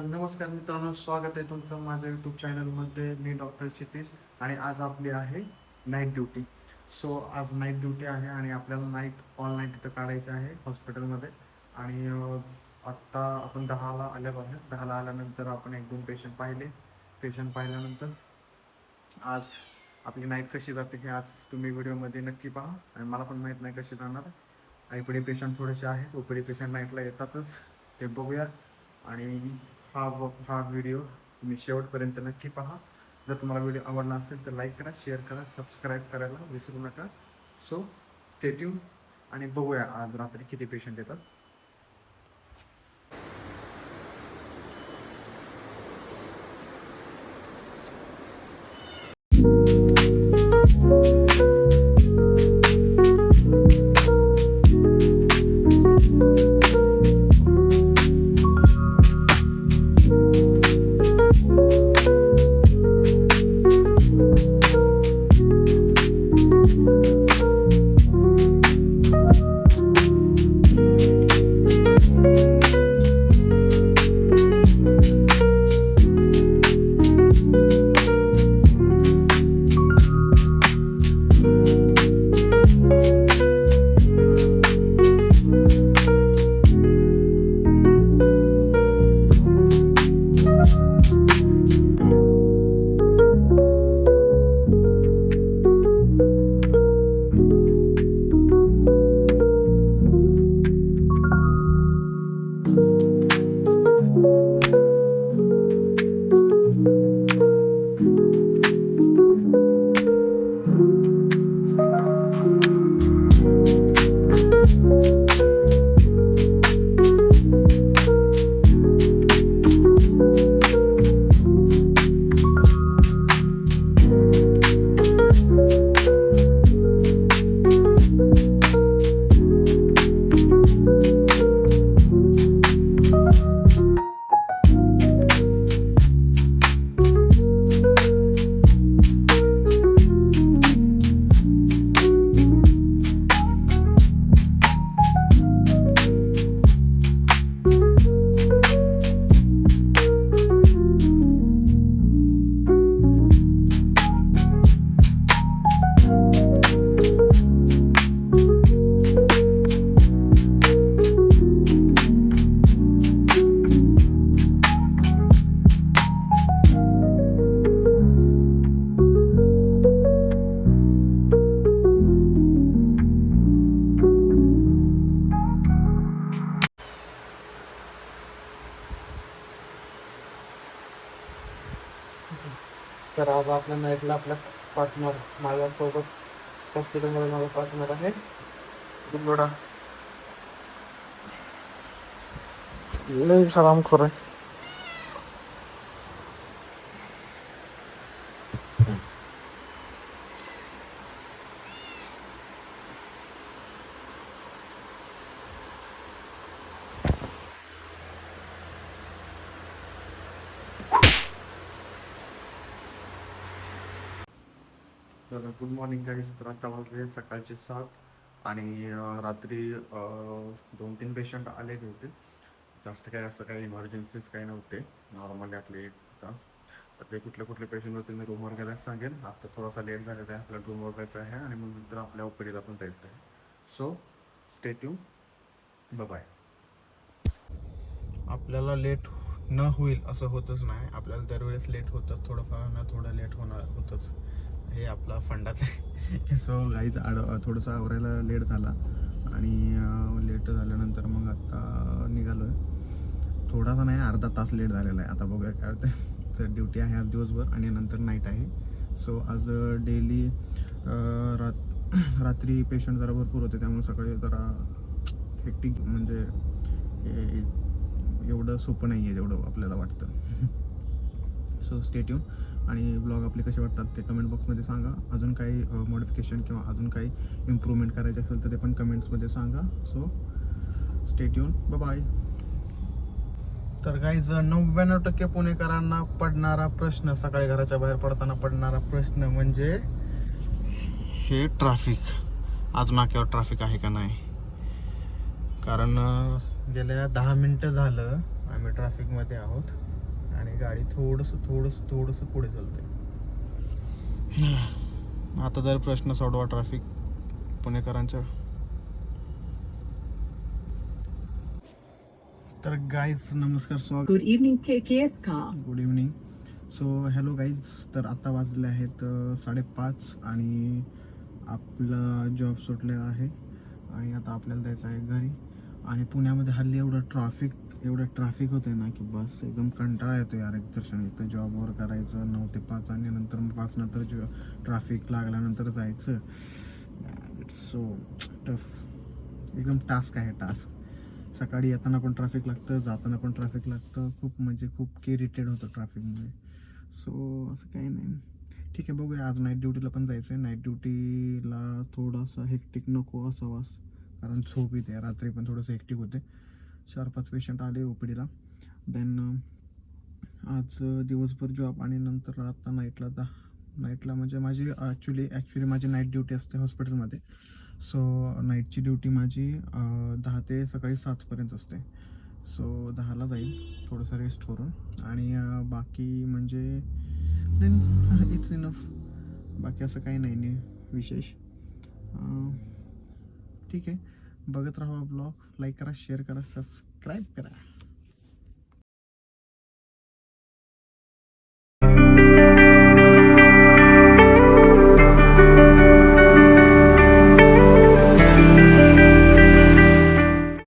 नमस्कार मित्रांनो, स्वागत आहे तुमचं माझ्या यूट्यूब चॅनलमध्ये. मी डॉक्टर क्षितिज आणि आज आपली आहे नाईट ड्युटी. सो आज नाईट ड्युटी आहे आणि आपल्याला ऑल नाईट तिथं काढायची आहे हॉस्पिटलमध्ये. आणि आत्ता आपण 10ला आल्या आहे. 10ला आल्यानंतर आपण 1-2 पेशंट पाहिले. पेशंट पाहिल्यानंतर आज आपली नाईट कशी जाते हे आज तुम्ही व्हिडिओमध्ये नक्की पहा. आणि मला पण माहीत नाही कशी जाणार. आयपीडी पेशंट थोडेसे आहेत, ओपीडी पेशंट नाईटला येतातच, ते बघूया. आणि हा व्हिडिओ तुम्ही शेवटपर्यंत नक्की पहा. जर तुम्हाला व्हिडिओ आवडला असेल तर लाईक करा, शेअर करा, सबस्क्राईब करायला विसरू नका. सो स्टे ट्यून आणि बघूया आज रात्री किती पेशंट येतात. तर आज आपल्या नाईटला आपल्या पार्टनर माझ्यासोबत हॉस्पिटलमध्ये माझा पार्टनर आहे दिल्लोडा. लय हरामखोर आहे. तर गुड मॉर्निंग गाईज. तर आता वाजले सकाळचे 7 आणि रात्री 2-3 पेशंट आलेले होते. जास्त काही असं काही इमर्जन्सीज काही नव्हते, नॉर्मली आपले होता. तर ते कुठले पेशंट होते मी रूमवर गेल्यास सांगेन. आता थोडासा लेट झालेला आहे, आपल्याला रूमवर जायचं आहे आणि मग नंतर आपल्या ओपीडीला पण जायचं आहे. So stay tuned, bye. आपल्याला लेट न होईल असं होतच नाही, आपल्याला दरवेळेस लेट होतं, थोडंफार ना थोडं लेट होतंच. हे आपला फंडाच आहे. सो गाईज थोडंसं आवरायला लेट झाला आणि लेट झाल्यानंतर मग आत्ता निघालो आहे. थोडासा नाही, अर्धा तास लेट झालेला आहे. आता बघूया काय होतं. तर ड्युटी आहे आज दिवसभर आणि नंतर नाईट आहे. सो आज डेली रात्री पेशंट जरा भरपूर होते, त्यामुळे सकाळी जरा हेक्टिक, म्हणजे एवढं सोपं नाही आहे जेवढं आपल्याला वाटतं. So stay tune. आणि ब्लॉग आपले कसे वाटतात ते कमेंट बॉक्समध्ये सांगा. अजून काही मॉडिफिकेशन किंवा अजून काही इम्प्रूव्हमेंट करायचे असेल तर ते पण कमेंट्समध्ये सांगा. So stay tuned, bye. तर गाईज 99% पुणेकरांना पडणारा प्रश्न, सकाळी घराच्या बाहेर पडताना पडणारा प्रश्न म्हणजे हे ट्रॅफिक. आज नाक्यावर ट्रॅफिक आहे का नाही. कारण गेल्या 10 मिनटं झालं आम्ही ट्रॅफिकमध्ये आहोत आणि गाडी थोडंसं पुढे चालते. आता जर प्रश्न सोडवा ट्रॅफिक पुणेकरांच्या. तर गाईज नमस्कार, स्वागत. Good evening, KKS car. Good evening. So hello guys. तर आत्ता वाजले आहेत 5:30 आणि आपला जॉब सुटलेला आहे आणि आता आपल्याला जायचं आहे घरी. आणि पुण्यामध्ये हल्ली एवढं ट्रॅफिक होतं ना की बस एकदम कंटाळा येतो यार. एक तर जॉबवर करायचं 9 ते 5 आणि नंतर 5 नंतर ट्रॅफिक लागल्यानंतर जायचं. It's so tough. एकदम टास्क आहे टास्क. सकाळी येताना पण ट्रॅफिक लागतं, जाताना पण ट्रॅफिक लागतं. खूप इरिटेड होतं ट्रॅफिकमुळे. सो असं काही नाही. ठीक आहे, बघूया. आज नाईट ड्युटीला पण जायचं आहे. नाईट ड्युटीला थोडासा हेक्टिक नको असावा, कारण झोप येते. रात्री पण थोडंसं हेक्टिक होते. 4-5 पेशंट आले OPDला. देन आज दिवसभर जॉब आणि नंतर आता नाईटला म्हणजे माझी ॲक्च्युली माझी नाईट ड्युटी असते हॉस्पिटलमध्ये. सो नाईटची ड्युटी माझी 10 ते सकाळी 7पर्यंत असते. सो 10ला जाईल थोडंसं रेस्ट करून आणि बाकी म्हणजे देन इट्स इनफ. बाकी असं काही नाही विशेष. ठीक आहे, बघत राहा ब्लॉग. लाईक करा, शेअर करा, सबस्क्राईब करा.